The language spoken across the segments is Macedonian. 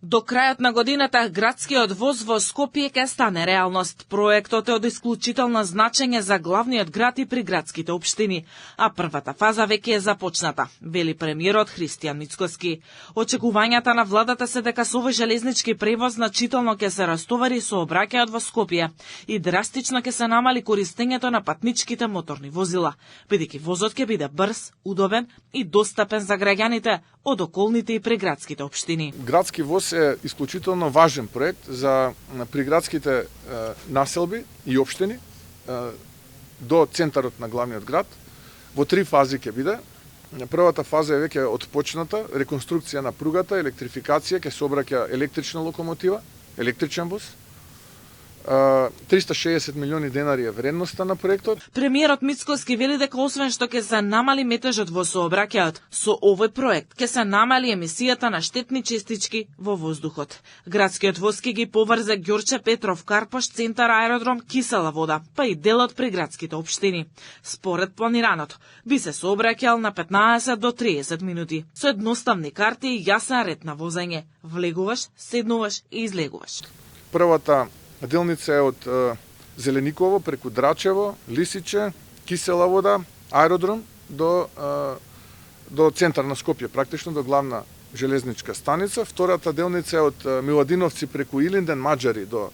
До крајот на годината градскиот воз во Скопје ќе стане реалност. Проектот е од исклучително значење за главниот град и приградските општини, а првата фаза веќе е започната, вели премиерот Христијан Мицкоски. Очекувањата на владата се дека со овој железнички превоз значително ќе се растовари сообраќајот во Скопје и драстично ќе се намали користењето на патничките моторни возила, бидејќи возот ќе биде брз, удобен и достапен за граѓаните од околните и приградските општини. Градски воз е исклучително важен проект за приградските населби и општини до центарот на главниот град. Во 3 фази ќе биде. Првата фаза е веќе отпочната, реконструкција на пругата, електрификација, ќе се обраќа електрична локомотива, електричен воз. 360 милиони денари е вредноста на проектот. Премиерот Мицкоски вели дека освен што ќе се намали метежот во сообраќајот, со овој проект ќе се намали емисијата на штетни честички во воздухот. Градскиот воз ќе ги поврзе Ѓорче Петров, Карпош, центар, аеродром, Кисела вода, па и дел од приградските општини. Според планираното, би се сообраќал на 15 до 30 минути, со едноставни карти и јасен ред на возење. Влегуваш, седнуваш и излегуваш. Првата делница е од Зелениково преку Драчево, Лисиче, Кисела вода, аеродром до центар на Скопје, практично до главна железничка станица. Втората делница е од Миладиновци преку Илинден, Маџари до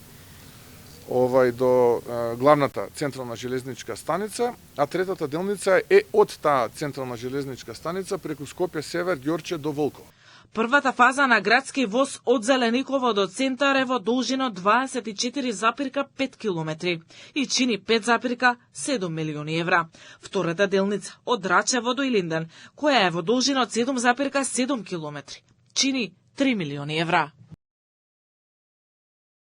главната централна железничка станица, а третата делница е од таа централна железничка станица преку Скопје север, Ѓорче до Волково. Првата фаза на градски воз од Зелениково до центар е во должина 24,5 километри и чини 5,7 милиони евра. Втората делница од Драчево до Илинден, која е во должина од 7,7 километри, чини 3 милиони евра.